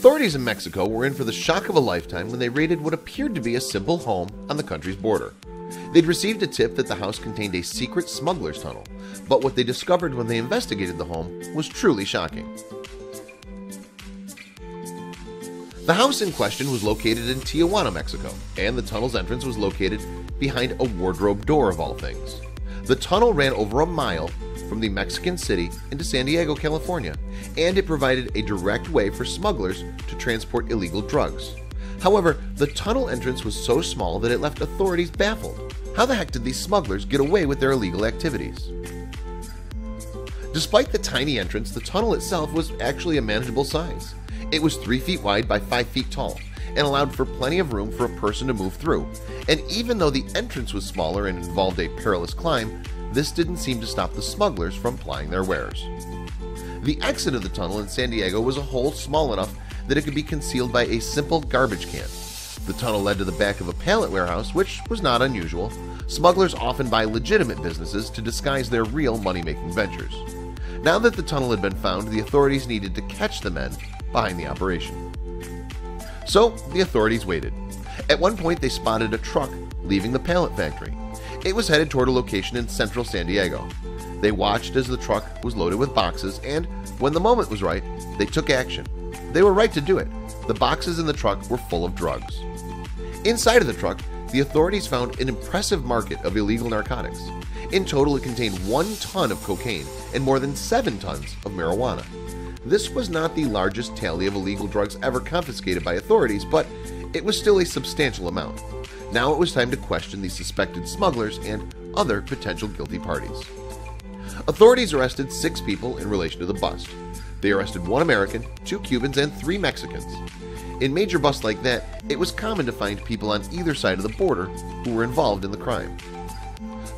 Authorities in Mexico were in for the shock of a lifetime when they raided what appeared to be a simple home on the country's border. They'd received a tip that the house contained a secret smuggler's tunnel, but what they discovered when they investigated the home was truly shocking. The house in question was located in Tijuana, Mexico, and the tunnel's entrance was located behind a wardrobe door of all things. The tunnel ran over a mile from the Mexican city into San Diego, California, and it provided a direct way for smugglers to transport illegal drugs. However, the tunnel entrance was so small that it left authorities baffled. How the heck did these smugglers get away with their illegal activities? Despite the tiny entrance, the tunnel itself was actually a manageable size. It was 3 feet wide by 5 feet tall and allowed for plenty of room for a person to move through. And even though the entrance was smaller and involved a perilous climb, this didn't seem to stop the smugglers from plying their wares. The exit of the tunnel in San Diego was a hole small enough that it could be concealed by a simple garbage can. The tunnel led to the back of a pallet warehouse, which was not unusual. Smugglers often buy legitimate businesses to disguise their real money-making ventures. Now that the tunnel had been found, the authorities needed to catch the men behind the operation. So the authorities waited. At one point they spotted a truck leaving the pallet factory. It was headed toward a location in central San Diego. They watched as the truck was loaded with boxes, and when the moment was right, they took action. They were right to do it. The boxes in the truck were full of drugs. Inside of the truck, the authorities found an impressive market of illegal narcotics. In total, it contained 1 ton of cocaine and more than 7 tons of marijuana. This was not the largest tally of illegal drugs ever confiscated by authorities, but it was still a substantial amount. Now it was time to question the suspected smugglers and other potential guilty parties. Authorities arrested 6 people in relation to the bust. They arrested 1 American, 2 Cubans, and 3 Mexicans. In major busts like that, it was common to find people on either side of the border who were involved in the crime.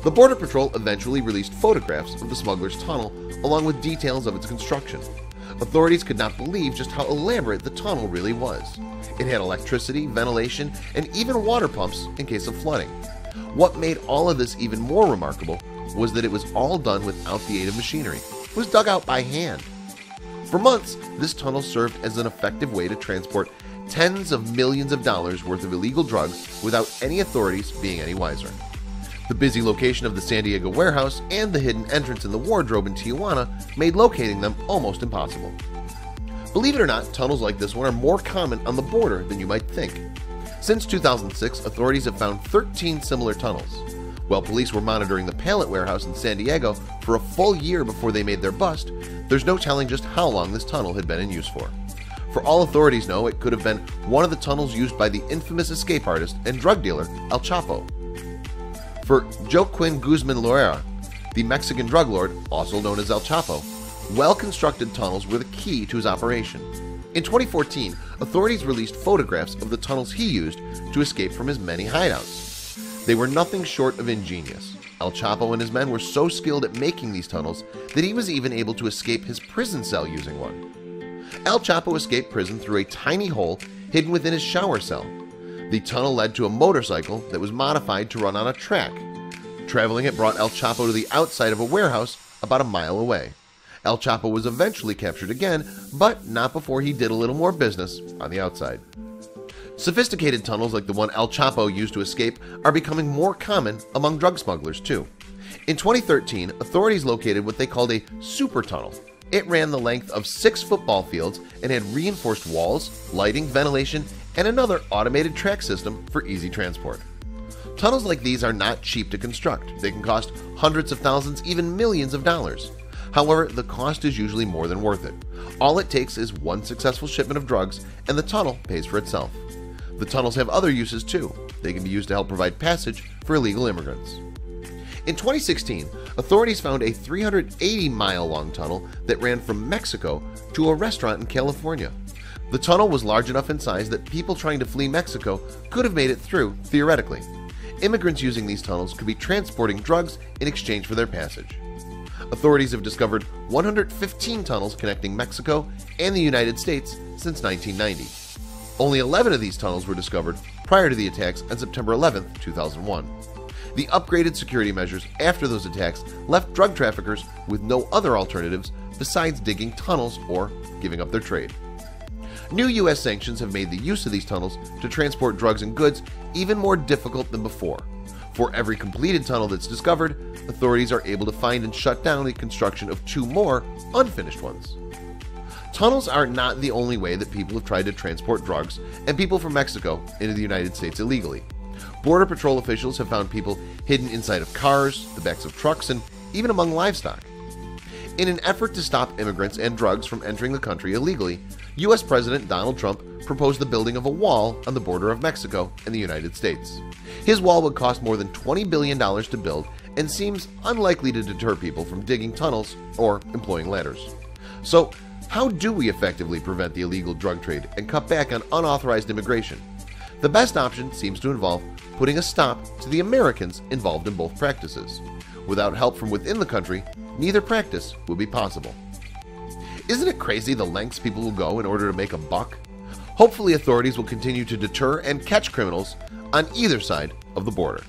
The Border Patrol eventually released photographs of the smuggler's tunnel along with details of its construction. Authorities could not believe just how elaborate the tunnel really was. It had electricity, ventilation, and even water pumps in case of flooding. What made all of this even more remarkable was that it was all done without the aid of machinery. It was dug out by hand. For months, this tunnel served as an effective way to transport tens of millions of dollars worth of illegal drugs without any authorities being any wiser. The busy location of the San Diego warehouse and the hidden entrance in the wardrobe in Tijuana made locating them almost impossible. Believe it or not, tunnels like this one are more common on the border than you might think. Since 2006, authorities have found 13 similar tunnels. While police were monitoring the pallet warehouse in San Diego for a full year before they made their bust, there's no telling just how long this tunnel had been in use for. For all authorities know, it could have been one of the tunnels used by the infamous escape artist and drug dealer El Chapo. For Joaquin Guzman Loera, the Mexican drug lord, also known as El Chapo, well-constructed tunnels were the key to his operation. In 2014, authorities released photographs of the tunnels he used to escape from his many hideouts. They were nothing short of ingenious. El Chapo and his men were so skilled at making these tunnels that he was even able to escape his prison cell using one. El Chapo escaped prison through a tiny hole hidden within his shower cell. The tunnel led to a motorcycle that was modified to run on a track. Traveling it brought El Chapo to the outside of a warehouse about a mile away. El Chapo was eventually captured again, but not before he did a little more business on the outside. Sophisticated tunnels like the one El Chapo used to escape are becoming more common among drug smugglers too. In 2013, authorities located what they called a super tunnel. It ran the length of 6 football fields and had reinforced walls, lighting, ventilation, and another automated track system for easy transport. Tunnels like these are not cheap to construct. They can cost hundreds of thousands, even millions of dollars. However, the cost is usually more than worth it. All it takes is one successful shipment of drugs, and the tunnel pays for itself. The tunnels have other uses too. They can be used to help provide passage for illegal immigrants. In 2016, authorities found a 380-mile-long tunnel that ran from Mexico to a restaurant in California. The tunnel was large enough in size that people trying to flee Mexico could have made it through, theoretically. Immigrants using these tunnels could be transporting drugs in exchange for their passage. Authorities have discovered 115 tunnels connecting Mexico and the United States since 1990. Only 11 of these tunnels were discovered prior to the attacks on September 11, 2001. The upgraded security measures after those attacks left drug traffickers with no other alternatives besides digging tunnels or giving up their trade. New U.S. sanctions have made the use of these tunnels to transport drugs and goods even more difficult than before. For every completed tunnel that's discovered, authorities are able to find and shut down the construction of 2 more unfinished ones. Tunnels are not the only way that people have tried to transport drugs and people from Mexico into the United States illegally. Border Patrol officials have found people hidden inside of cars, the backs of trucks, and even among livestock. In an effort to stop immigrants and drugs from entering the country illegally, U.S. President Donald Trump proposed the building of a wall on the border of Mexico and the United States. His wall would cost more than $20 billion to build and seems unlikely to deter people from digging tunnels or employing ladders. So, how do we effectively prevent the illegal drug trade and cut back on unauthorized immigration? The best option seems to involve putting a stop to the Americans involved in both practices. Without help from within the country, neither practice would be possible. Isn't it crazy the lengths people will go in order to make a buck? Hopefully authorities will continue to deter and catch criminals on either side of the border.